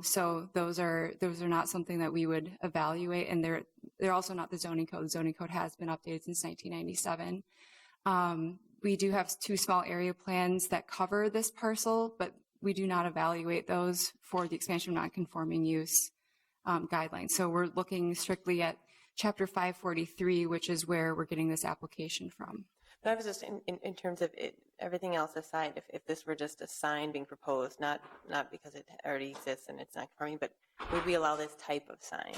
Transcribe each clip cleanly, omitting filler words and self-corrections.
So those are not something that we would evaluate, and they're also not the zoning code. The zoning code has been updated since 1997. We do have 2 small area plans that cover this parcel, but we do not evaluate those for the expansion of nonconforming use guidelines. So we're looking strictly at Chapter 543, which is where we're getting this application from. But I was just in terms of it, everything else aside, if this were just a sign being proposed, not because it already exists and it's not conforming, but would we allow this type of sign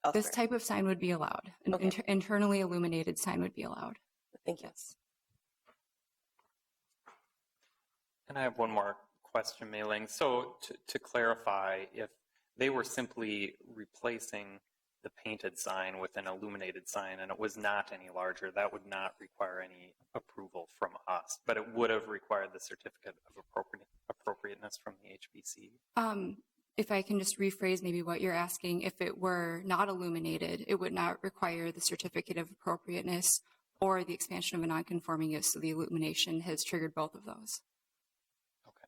elsewhere? This type of sign would be allowed. An internally illuminated sign would be allowed. Thank you. Yes. And I have one more question, Mei Ling. So to clarify, if they were simply replacing the painted sign with an illuminated sign and it was not any larger, that would not require any approval from us, but it would have required the certificate of appropriateness from the HBC. If I can just rephrase maybe what you're asking, if it were not illuminated, it would not require the certificate of appropriateness or the expansion of a nonconforming use, so the illumination has triggered both of those. Okay.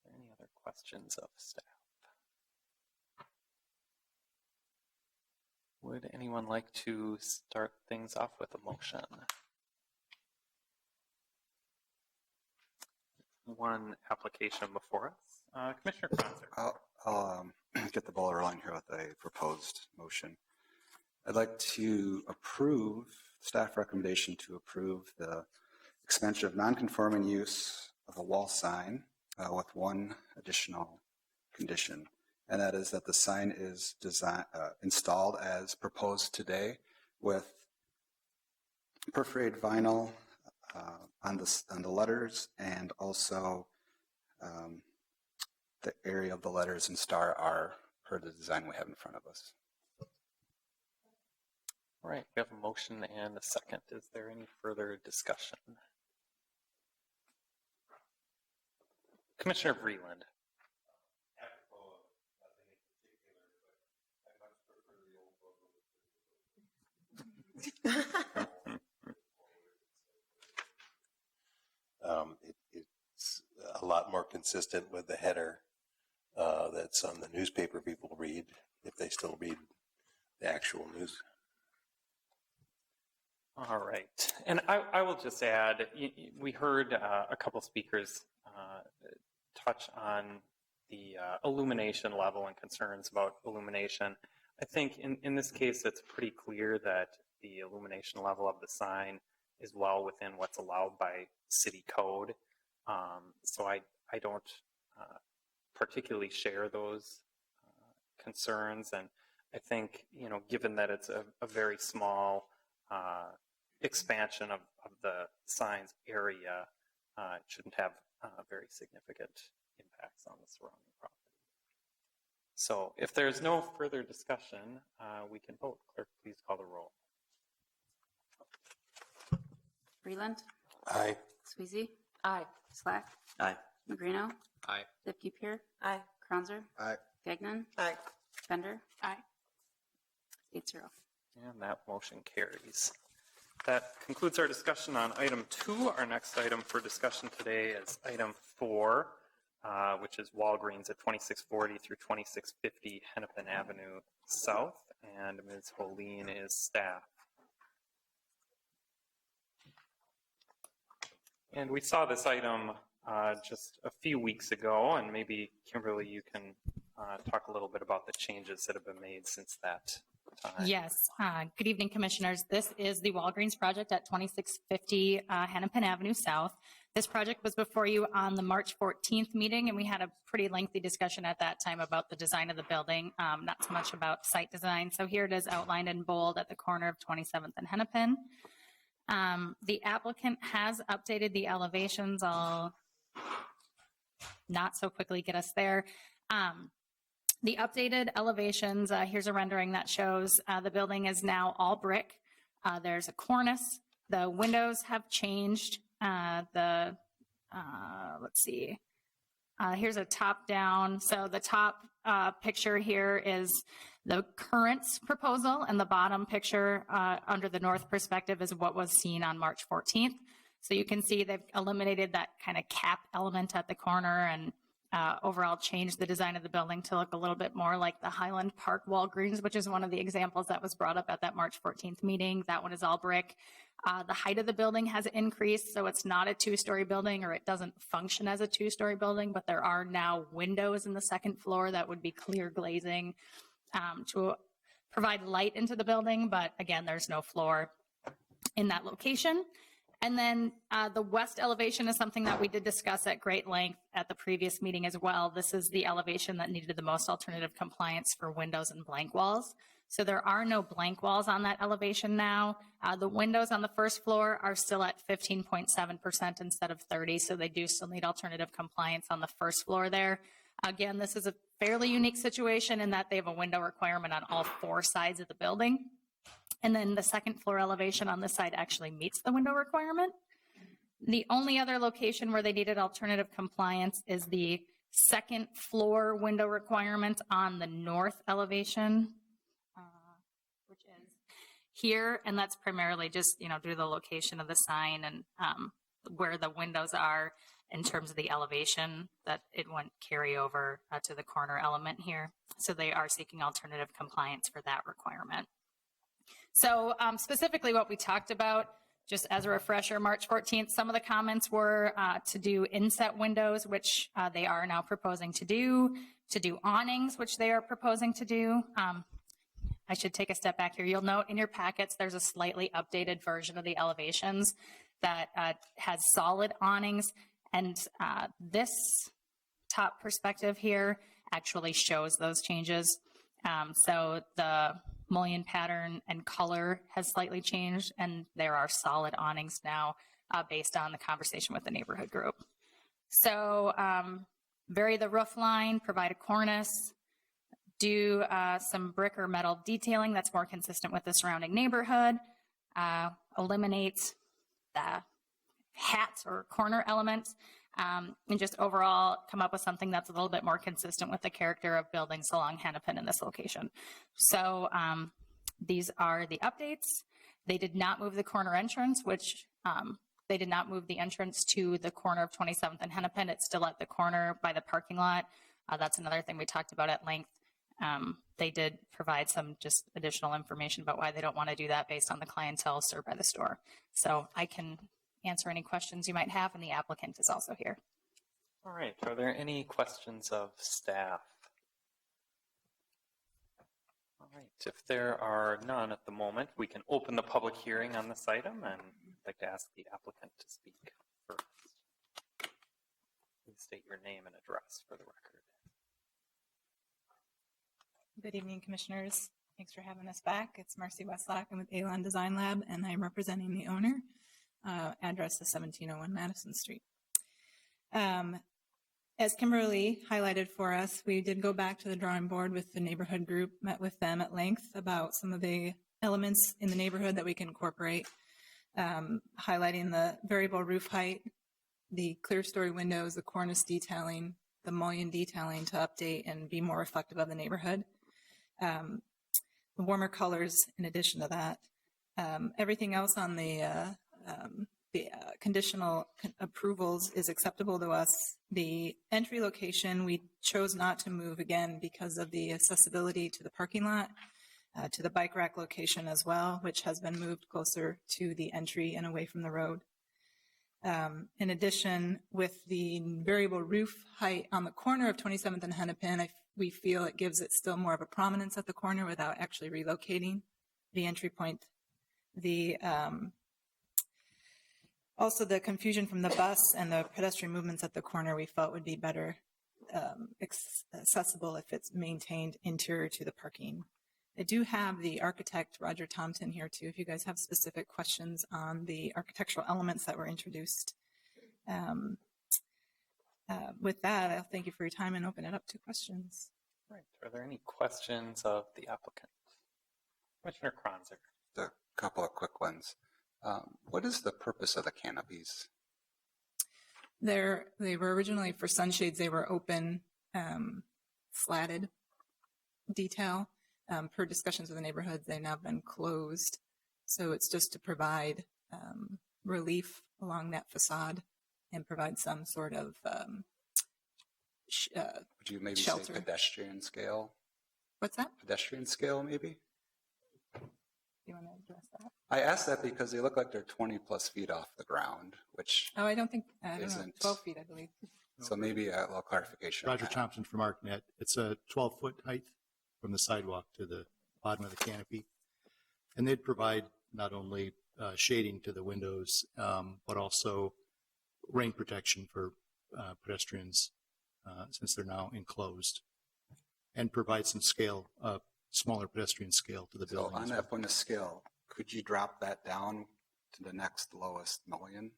Are there any other questions of staff? Would anyone like to start things off with a motion? One application before us. Commissioner Kranzer. I'll get the ball rolling here with a proposed motion. I'd like to approve, staff recommendation to approve the expansion of nonconforming use of a wall sign with one additional condition, and that is that the sign is installed as proposed today with perforated vinyl on the letters, and also the area of the letters and star are per the design we have in front of us. All right, we have a motion and a second. Is there any further discussion? Commissioner Vreeland. It's a lot more consistent with the header that's on the newspaper people read, if they still read the actual news. All right, and I will just add, we heard a couple speakers touch on the illumination level and concerns about illumination. I think in this case, it's pretty clear that the illumination level of the sign is well within what's allowed by city code. So I don't particularly share those concerns. And I think, given that it's a very small expansion of the sign's area, it shouldn't have very significant impacts on the surrounding property. So if there's no further discussion, we can vote. Clerk, please call the roll. Vreeland? Aye. Sweezy? Aye. Slack? Aye. Magrino? Aye. Lipke-Peer? Aye. Kranzer? Aye. Gagnon? Aye. Bender? Aye. 8-0. And that motion carries. That concludes our discussion on item 2. Our next item for discussion today is item 4, which is Walgreens at 2640 through 2650 Hennepin Avenue South. And Ms. Holeen is staff. And we saw this item just a few weeks ago, and maybe, Kimberly, you can talk a little bit about the changes that have been made since that time. Yes. Good evening, Commissioners. This is the Walgreens project at 2650 Hennepin Avenue South. This project was before you on the March 14th meeting, and we had a pretty lengthy discussion at that time about the design of the building, not so much about site design. So here it is outlined in bold at the corner of 27th and Hennepin. The applicant has updated the elevations. I'll not so quickly get us there. The updated elevations, here's a rendering that shows the building is now all brick. There's a cornice. The windows have changed. Let's see. Here's a top down. So the top picture here is the current proposal, and the bottom picture under the north perspective is what was seen on March 14th. So you can see they've eliminated that kind of cap element at the corner, and overall changed the design of the building to look a little bit more like the Highland Park Walgreens, which is one of the examples that was brought up at that March 14th meeting. That one is all brick. The height of the building has increased, so it's not a two-story building, or it doesn't function as a two-story building, but there are now windows in the second floor that would be clear glazing to provide light into the building. But again, there's no floor in that location. And then the west elevation is something that we did discuss at great length at the previous meeting as well. This is the elevation that needed the most alternative compliance for windows and blank walls. So there are no blank walls on that elevation now. The windows on the first floor are still at 15.7% instead of 30, so they do still need alternative compliance on the first floor there. Again, this is a fairly unique situation in that they have a window requirement on all 4 sides of the building. And then the second floor elevation on this side actually meets the window requirement. The only other location where they needed alternative compliance is the second floor window requirement on the north elevation, which is here. And that's primarily just, due to the location of the sign and where the windows are in terms of the elevation, that it wouldn't carry over to the corner element here. So they are seeking alternative compliance for that requirement. So specifically what we talked about, just as a refresher, March 14th, some of the comments were to do inset windows, which they are now proposing to do awnings, which they are proposing to do. I should take a step back here. You'll note in your packets, there's a slightly updated version of the elevations that has solid awnings. And this top perspective here actually shows those changes. So the mullion pattern and color has slightly changed, and there are solid awnings now based on the conversation with the neighborhood group. So vary the roof line, provide a cornice, do some brick or metal detailing that's more consistent with the surrounding neighborhood, eliminate the hat or corner element, and just overall come up with something that's a little bit more consistent with the character of buildings along Hennepin in this location. So these are the updates. They did not move the corner entrance, which they did not move the entrance to the corner of 27th and Hennepin. It's still at the corner by the parking lot. That's another thing we talked about at length. They did provide some just additional information about why they don't want to do that based on the clientele served by the store. So I can answer any questions you might have, and the applicant is also here. All right. Are there any questions of staff? All right. If there are none at the moment, we can open the public hearing on this item, and I'd like to ask the applicant to speak first. Please state your name and address for the record. Good evening, Commissioners. Thanks for having us back. It's Marcy Westlock. I'm with Alon Design Lab, and I'm representing the owner. Address is 1701 Madison Street. As Kimberly highlighted for us, we did go back to the drawing board with the neighborhood group, met with them at length about some of the elements in the neighborhood that we can incorporate, highlighting the variable roof height, the clear story windows, the cornice detailing, the mullion detailing to update and be more reflective of the neighborhood. The warmer colors in addition to that. Everything else on the conditional approvals is acceptable to us. The entry location, we chose not to move again because of the accessibility to the parking lot, to the bike rack location as well, which has been moved closer to the entry and away from the road. In addition, with the variable roof height on the corner of 27th and Hennepin, we feel it gives it still more of a prominence at the corner without actually relocating the entry point. Also, the confusion from the bus and the pedestrian movements at the corner we felt would be better accessible if it's maintained interior to the parking. I do have the architect, Roger Thompson, here too, if you guys have specific questions on the architectural elements that were introduced. With that, I'll thank you for your time and open it up to questions. All right. Are there any questions of the applicant? Commissioner Kronzer. A couple of quick ones. What is the purpose of the canopies? They were originally for sunshades. They were open, slatted detail. Per discussions with the neighborhoods, they've now been closed. So it's just to provide relief along that facade and provide some sort of Would you maybe say Shelter. pedestrian scale? what's that? Pedestrian scale, maybe? You want to address that? I asked that because they look like they're 20 plus feet off the ground, which, Oh, I don't know, Isn't- 12 feet, I believe. so maybe a little clarification. on Roger that. Thompson from ArcNet. It's a 12-foot height from the sidewalk to the bottom of the canopy. And they'd provide not only shading to the windows, but also rain protection for pedestrians since they're now enclosed, and provide some scale, smaller pedestrian scale to the So building. on as well. that point of scale, could you drop that down to the next lowest mullion?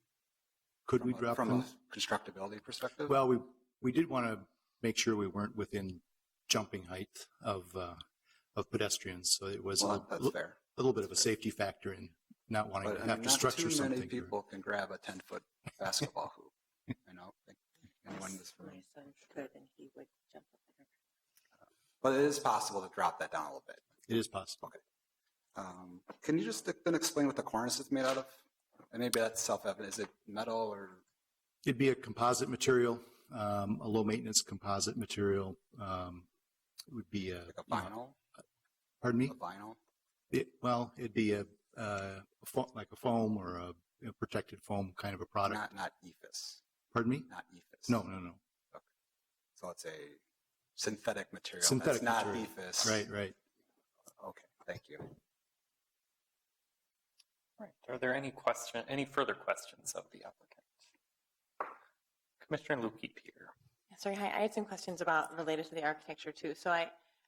Could we drop From them? a constructability perspective? Well, we did want to make sure we weren't within jumping height of pedestrians, so it was Well, that's fair. a little bit of a safety factor in not wanting But to I have mean, to not structure too something. many people can grab a 10-foot basketball hoop. You know, like anyone in this room. My son could, and he would jump up there. But it is possible to drop that down a little bit. It is possible. Can you just then explain what the cornice is made out of? And maybe that's self-evident. Is it metal or? It'd be a composite material, a low-maintenance composite material. It would be a, Like a vinyl? pardon me? A vinyl? It'd be like a foam or a protected foam kind of a product. Not EFIS. Pardon me? Not EFIS. No, no, no. So it's a synthetic material. Synthetic That's not material. EFIS. Right, right. Okay, thank you. All right. Are there any further questions of the applicant? Commissioner Lukey Peter. Sorry, hi. I had some questions related to the architecture too. So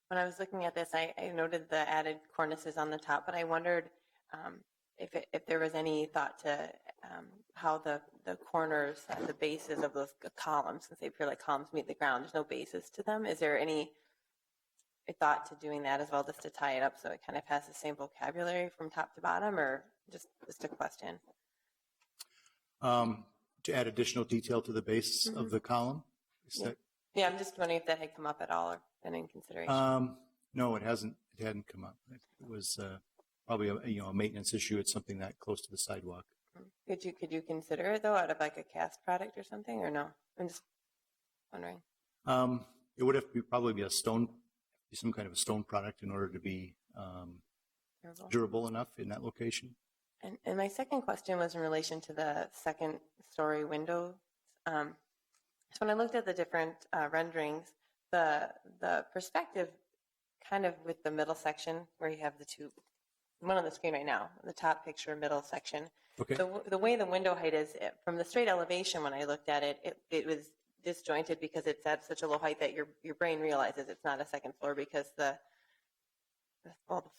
when I was looking at this, I noted the added cornices on the top, but I wondered if there was any thought to how the corners and the bases of those columns, since they appear like columns meet the ground, there's no bases to them. Is there any thought to doing that as well, just to tie it up so it kind of has the same vocabulary from top to bottom, or just a question? To add additional detail to the base of the column? Is that- Yeah, I'm just wondering if that had come up at all or been in consideration. No, it hasn't. It hadn't come up. It was probably a maintenance issue. It's something that close to the sidewalk. Could you consider it though, out of like a cast product or something, or no? I'm just wondering. It would have to probably be some kind of a stone product in order to be Terrible. durable enough in that location. And my second question was in relation to the second story windows. So when I looked at the different renderings, the perspective kind of with the middle section where you have the two, one on the screen right now, the top picture, middle section. Okay. The way the window height is from the straight elevation, when I looked at it, it was disjointed because it's at such a low height that your brain realizes it's not a second floor because the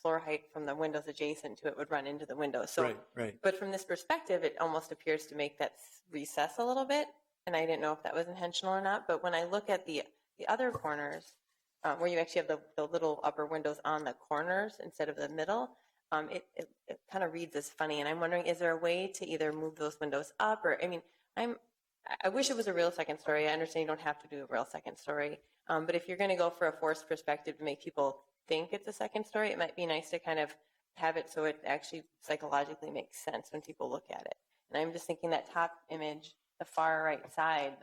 floor height from the windows adjacent to it would run into the windows. So, Right. but from this perspective, it almost appears to make that recess a little bit. And I didn't know if that was intentional or not. But when I look at the other corners, where you actually have the little upper windows on the corners instead of the middle, it kind of reads as funny. And I'm wondering, is there a way to either move those windows up? Or, I mean, I wish it was a real second story. I understand you don't have to do a real second story. But if you're going to go for a forced perspective to make people think it's a second story, it might be nice to kind of have it so it actually psychologically makes sense when people look at it. And I'm just thinking that top image, the far right side,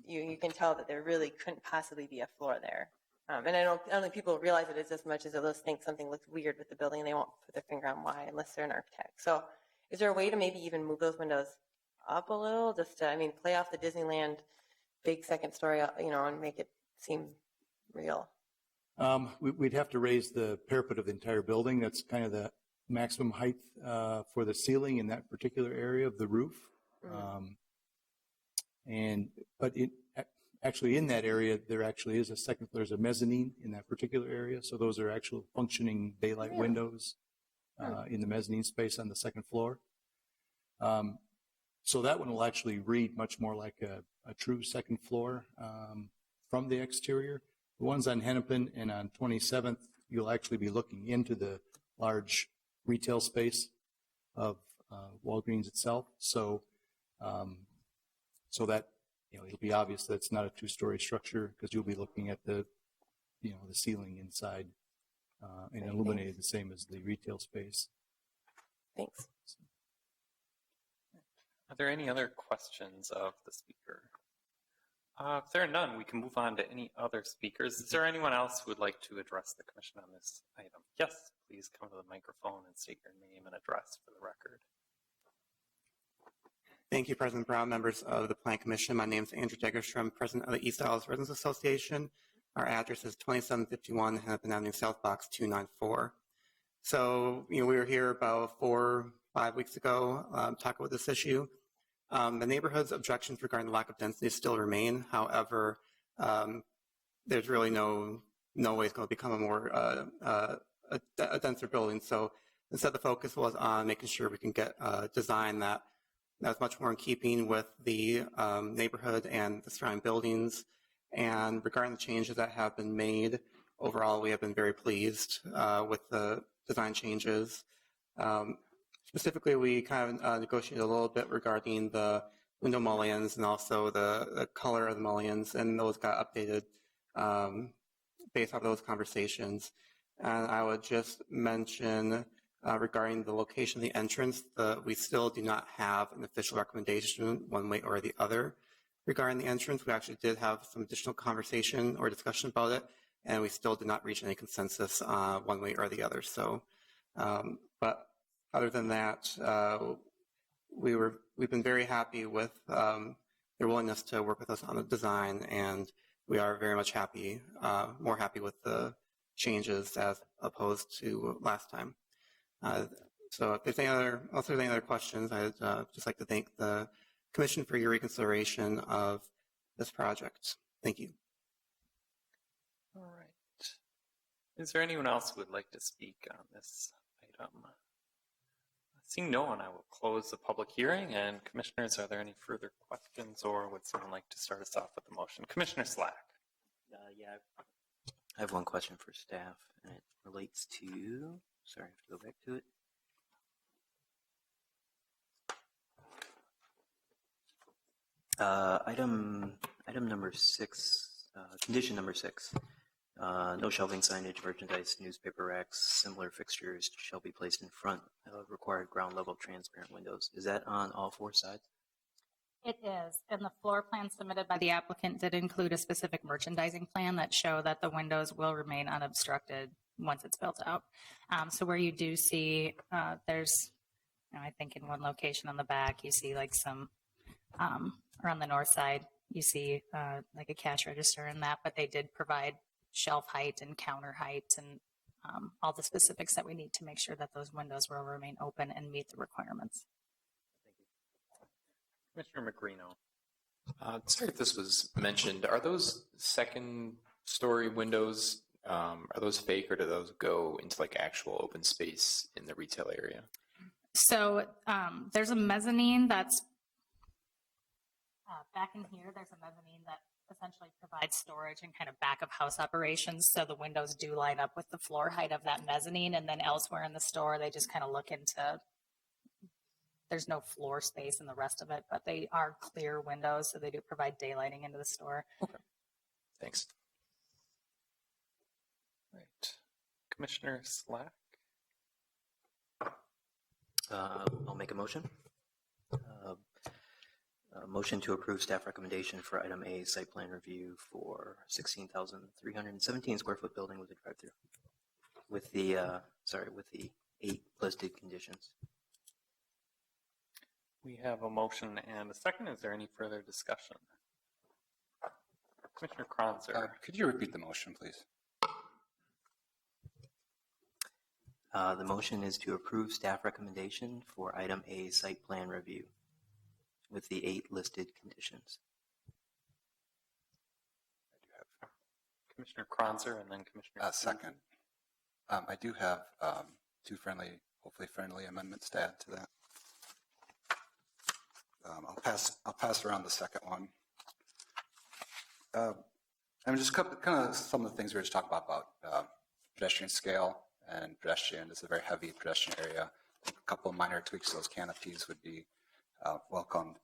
you can tell that there really couldn't possibly be a floor there. And I don't think people realize it as much as they'll think something looks weird with the building and they won't put their finger on why unless they're an architect. So is there a way to maybe even move those windows up a little just to, play off the Disneyland big second story, and make it seem real? We'd have to raise the parapet of the entire building. That's kind of the maximum height for the ceiling in that particular area of the roof. But actually in that area, there actually is there's a mezzanine in that particular area. So those are actual functioning daylight windows in the mezzanine space on the second floor. So that one will actually read much more like a true second floor from the exterior. The ones on Hennepin and on 27th, you'll actually be looking into the large retail space of Walgreens itself. So that, it'll be obvious that it's not a two-story structure because you'll be looking at the ceiling inside and illuminated the same as the retail space. Thanks. Are there any other questions of the speaker? If there are none, we can move on to any other speakers. Is there anyone else who would like to address the commission on this item? Yes, please come to the microphone and state your name and address for the record. Thank you, President Brown, members of the Plan Commission. My name is Andrew Degerstrom, President of the East Isles Residents Association. Our address is 2751 Hennepin Avenue South, Box 294. So, we were here about 4 or 5 weeks ago talking about this issue. The neighborhood's objections regarding the lack of density still remain. However, there's really no way it's going to become a more a denser building. So instead, the focus was on making sure we can get a design that's much more in keeping with the neighborhood and the surrounding buildings. And regarding the changes that have been made, overall, we have been very pleased with the design changes. Specifically, we kind of negotiated a little bit regarding the window mullions and also the color of the mullions, and those got updated based off those conversations. And I would just mention regarding the location of the entrance, we still do not have an official recommendation one way or the other regarding the entrance. We actually did have some additional conversation or discussion about it, and we still did not reach any consensus one way or the other. So, but other than that, we've been very happy with their willingness to work with us on the design, and we are very much happy, more happy with the changes as opposed to last time. So if there's any other questions, I'd just like to thank the Commission for your reconsideration of this project. Thank you. All right. Is there anyone else who would like to speak on this item? Seeing no one, I will close the public hearing. And commissioners, are there any further questions, or would someone like to start us off with the motion? Commissioner Slack. Yeah, I have one question for staff, and it relates to, sorry, I have to go back to it. Item number 6, condition number 6. No shelving, signage, merchandise, newspaper racks, similar fixtures shall be placed in front of required ground level transparent windows. Is that on all 4 sides? It is, and the floor plan submitted by the applicant did include a specific merchandising plan that show that the windows will remain unobstructed once it's built out. So where you do see, there's, I think in one location on the back, you see like some, or on the north side, you see like a cash register in that, but they did provide shelf height and counter height and all the specifics that we need to make sure that those windows will remain open and meet the requirements. Commissioner Magrino. Sorry if this was mentioned. Are those second-story windows, are those fake, or do those go into like actual open space in the retail area? So there's a mezzanine that's back in here. There's a mezzanine that essentially provides storage and kind of back of house operations. So the windows do line up with the floor height of that mezzanine. And then elsewhere in the store, they just kind of look into, there's no floor space in the rest of it, but they are clear windows. So they do provide daylighting into the store. Okay. Thanks. Right. Commissioner Slack. I'll make a motion. Motion to approve staff recommendation for item A, site plan review for 16,317 square foot building with a drive-through. With the 8 listed conditions. We have a motion and a second. Is there any further discussion? Commissioner Kronzer. Could you repeat the motion, please? The motion is to approve staff recommendation for item A, site plan review with the 8 listed conditions. Commissioner Kronzer and then Commissioner. Second. I do have 2 hopefully friendly amendments to add to that. I'll pass around the second one. Just kind of some of the things we were just talking about pedestrian scale, and pedestrian is a very heavy pedestrian area. A couple of minor tweaks to those canopies would be welcomed.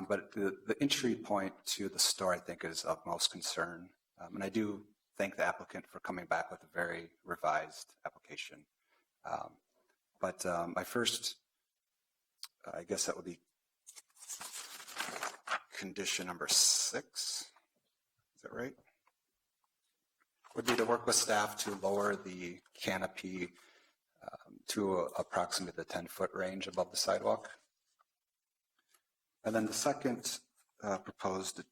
But the entry point to the store, I think, is of most concern. And I do thank the applicant for coming back with a very revised application. But my first, I guess that would be condition number 6. Is that right? Would be to work with staff to lower the canopy to approximately the 10-foot range above the sidewalk. And then the second proposed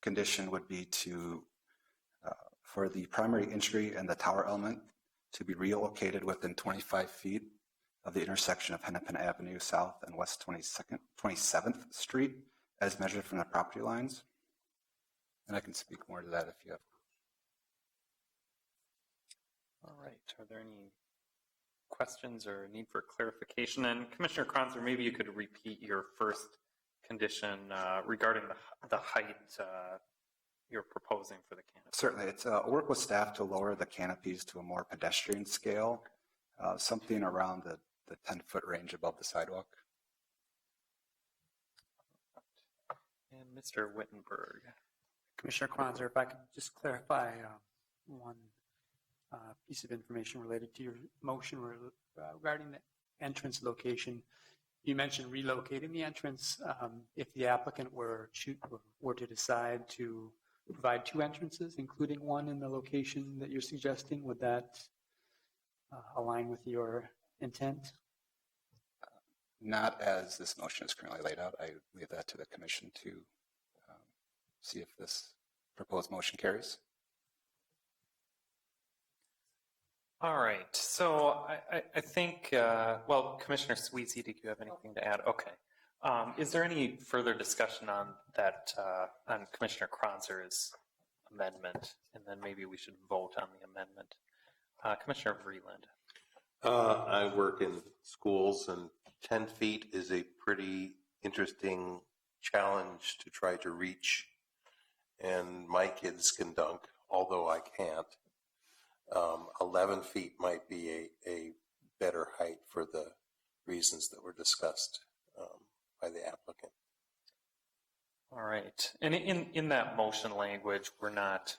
condition would be to, for the primary entry and the tower element to be relocated within 25 feet of the intersection of Hennepin Avenue South and West 27th Street as measured from the property lines. And I can speak more to that if you have. All right. Are there any questions or need for clarification? And Commissioner Kronzer, maybe you could repeat your first condition regarding the height you're proposing for the canopy. Certainly. It's work with staff to lower the canopies to a more pedestrian scale, something around the 10-foot range above the sidewalk. And Mr. Wittenberg. Commissioner Kronzer, if I could just clarify one piece of information related to your motion regarding the entrance location. You mentioned relocating the entrance. If the applicant were to decide to provide two entrances, including one in the location that you're suggesting, would that align with your intent? Not as this motion is currently laid out. I leave that to the commission to see if this proposed motion carries. All right. So I think, well, Commissioner Sweezy, did you have anything to add? Okay. Is there any further discussion on that, on Commissioner Kronzer's amendment? And then maybe we should vote on the amendment. Commissioner Vreeland. I work in schools, and 10 feet is a pretty interesting challenge to try to reach. And my kids can dunk, although I can't. 11 feet might be a better height for the reasons that were discussed by the applicant. All right. And in that motion language, we're not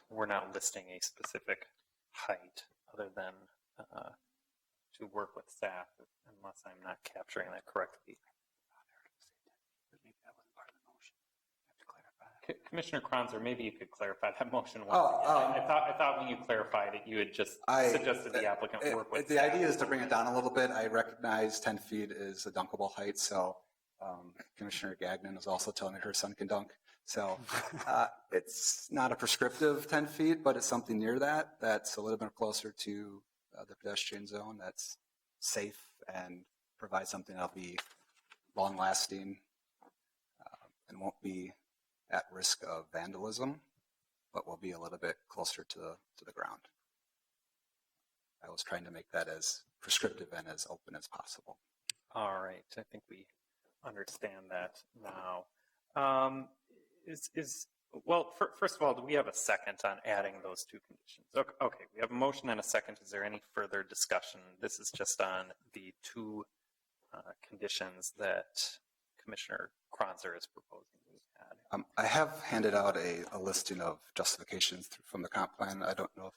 listing a specific height other than to work with staff, unless I'm not capturing that correctly. Commissioner Kronzer, maybe you could clarify that motion once again. I thought when you clarified it, you had just suggested the applicant work with the staff. idea is to bring it down a little bit. I recognize 10 feet is a dunkable height, so Commissioner Gagnon is also telling me her son can dunk. So it's not a prescriptive 10 feet, but it's something near that. That's a little bit closer to the pedestrian zone. That's safe and provides something that'll be long-lasting and won't be at risk of vandalism, but will be a little bit closer to the ground. I was trying to make that as prescriptive and as open as possible. All right. I think we understand that now. Well, first of all, do we have a second on adding those two conditions? Okay, we have a motion and a second. Is there any further discussion? This is just on the two conditions that Commissioner Kronzer is proposing we add. I have handed out a listing of justifications from the comp plan. I don't know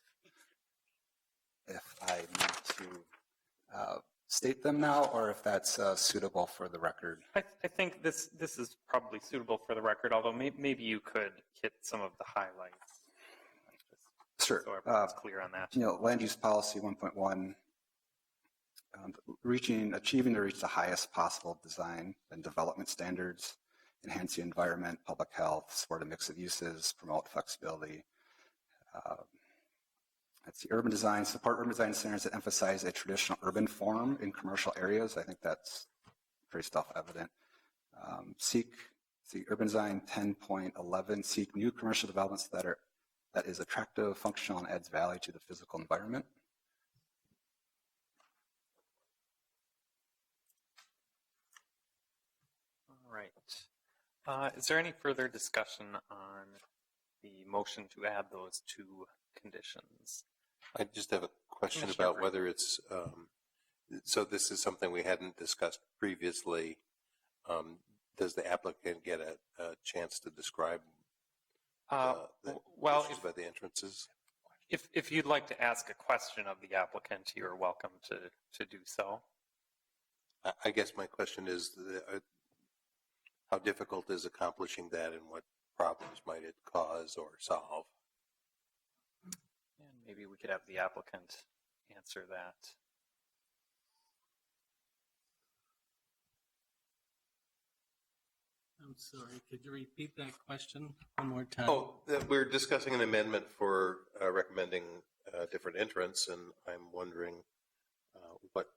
if I need to state them now or if that's suitable for the record. I think this is probably suitable for the record, although maybe you could hit some of the highlights. Sure. So everyone's clear on that. Land use policy 1.1, achieving to reach the highest possible design and development standards, enhance the environment, public health, support a mix of uses, promote flexibility. That's the urban design, support urban design standards that emphasize a traditional urban form in commercial areas. I think that's pretty self-evident. Seek the urban design 10.11, seek new commercial developments that is attractive, functional, and adds value to the physical environment. All right. Is there any further discussion on the motion to add those two conditions? I just have a question about whether it's, so this is something we hadn't discussed previously. Does the applicant get a chance to describe the issues about the entrances? If you'd like to ask a question of the applicant, you're welcome to do so. I guess my question is, how difficult is accomplishing that and what problems might it cause or solve? we could have the applicant answer that. I'm sorry, could you repeat that question one more time? Oh, we're discussing an amendment for recommending a different entrance, and I'm wondering what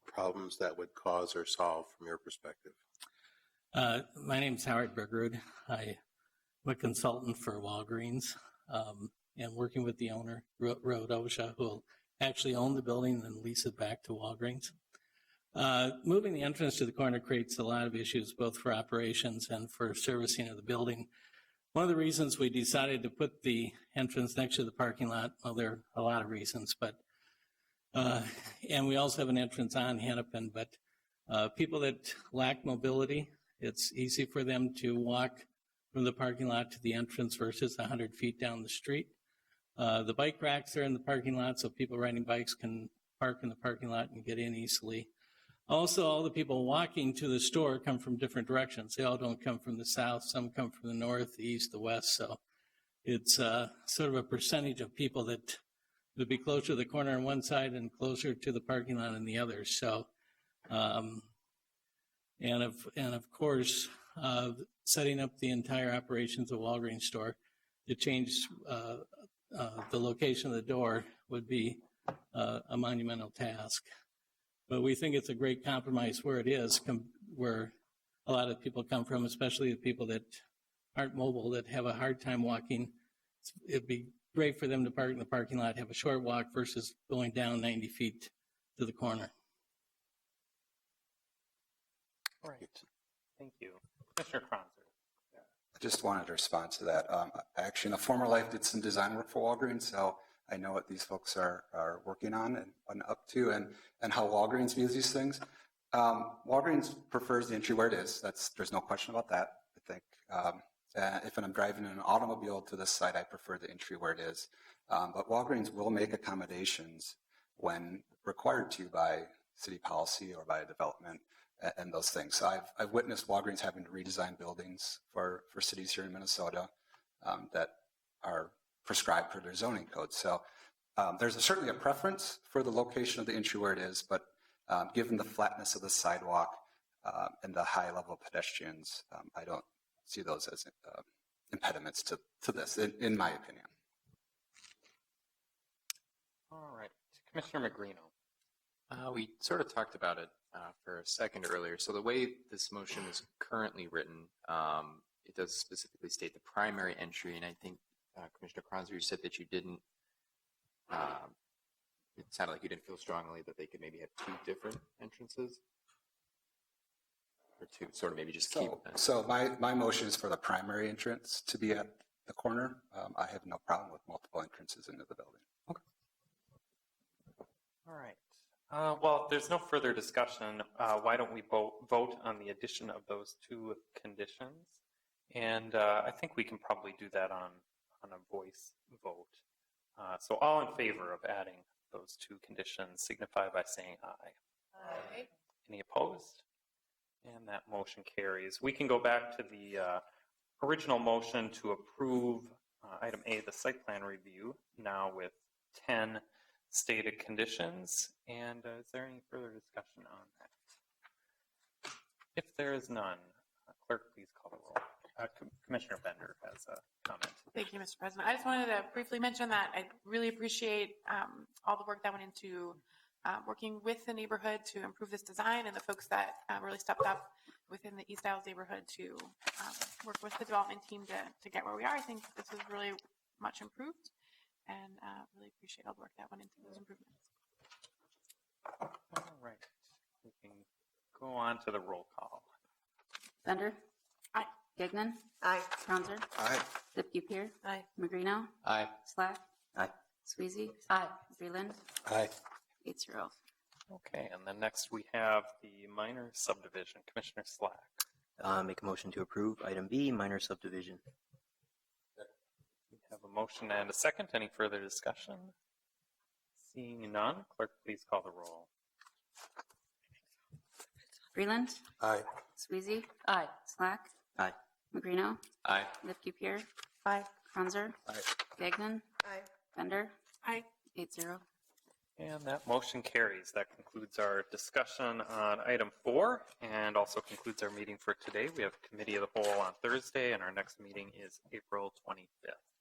problems that would cause or solve from your perspective. My name's Howard Bergerud. I'm a consultant for Walgreens and working with the owner, Road OSHA, who will actually own the building and lease it back to Walgreens. Moving the entrance to the corner creates a lot of issues, both for operations and for servicing of the building. One of the reasons we decided to put the entrance next to the parking lot, well, there are a lot of reasons, but and we also have an entrance on Hennepin, but people that lack mobility, it's easy for them to walk from the parking lot to the entrance versus 100 feet down the street. The bike racks are in the parking lot, so people riding bikes can park in the parking lot and get in easily. Also, all the people walking to the store come from different directions. They all don't come from the south. Some come from the north, the east, the west. So it's sort of a percentage of people that would be closer to the corner on one side and closer to the parking lot on the other. So, and of course, setting up the entire operations of Walgreens store to change the location of the door would be a monumental task. But we think it's a great compromise where it is, where a lot of people come from, especially the people that aren't mobile, that have a hard time walking. It'd be great for them to park in the parking lot, have a short walk versus going down 90 feet to the corner. Right. Thank you. Commissioner Kronzer. I just wanted to respond to that. Actually, in a former life, did some design work for Walgreens, so I know what these folks are working on and up to, and how Walgreens views these things. Walgreens prefers the entry where it is. There's no question about that. I think if I'm driving in an automobile to this site, I prefer the entry where it is. But Walgreens will make accommodations when required to by city policy or by development and those things. So I've witnessed Walgreens having to redesign buildings for cities here in Minnesota that are prescribed for their zoning code. So there's certainly a preference for the location of the entry where it is, but given the flatness of the sidewalk and the high level of pedestrians, I don't see those as impediments to this, in my opinion. All right. Commissioner Magrino. We sort of talked about it for a second earlier. So the way this motion is currently written, it does specifically state the primary entry, and I think Commissioner Kronzer, you said that you didn't, it sounded like you didn't feel strongly that they could maybe have two different entrances? Or two, sort of maybe just keep that. So my motion is for the primary entrance to be at the corner. I have no problem with multiple entrances into the building. Okay. All right. Well, if there's no further discussion, why don't we vote on the addition of those two conditions? And I think we can probably do that on a voice vote. So all in favor of adding those two conditions signify by saying aye. Aye. Any opposed? And that motion carries. We can go back to the original motion to approve item A, the site plan review, now with 10 stated conditions. And is there any further discussion on that? If there is none, clerk, please call the roll. Commissioner Bender has a comment. Thank you, Mr. President. I just wanted to briefly mention that I really appreciate all the work that went into working with the neighborhood to improve this design, and the folks that really stepped up within the East Isles neighborhood to work with the development team to get where we are. I think this is really much improved, and really appreciate all the work that went into those improvements. All right. We can go on to the roll call. Bender? Aye. Gagnon? Aye. Kronzer? Aye. Lipke-Pier? Aye. Magrino? Aye. Slack? Aye. Sweezy? Aye. Breland? Aye. 8-0. Okay, and then next we have the minor subdivision. Commissioner Slack. Make a motion to approve item B, minor subdivision. We have a motion and a second. Any further discussion? Seeing none, clerk, please call the roll. Breland? Aye. Sweezy? Aye. Slack? Aye. Magrino? Aye. Lipke-Pier? Aye. Kronzer? Aye. Gagnon? Aye. Bender? Aye. 8-0. And that motion carries. That concludes our discussion on item 4 and also concludes our meeting for today. We have committee of the whole on Thursday, and our next meeting is April 25th.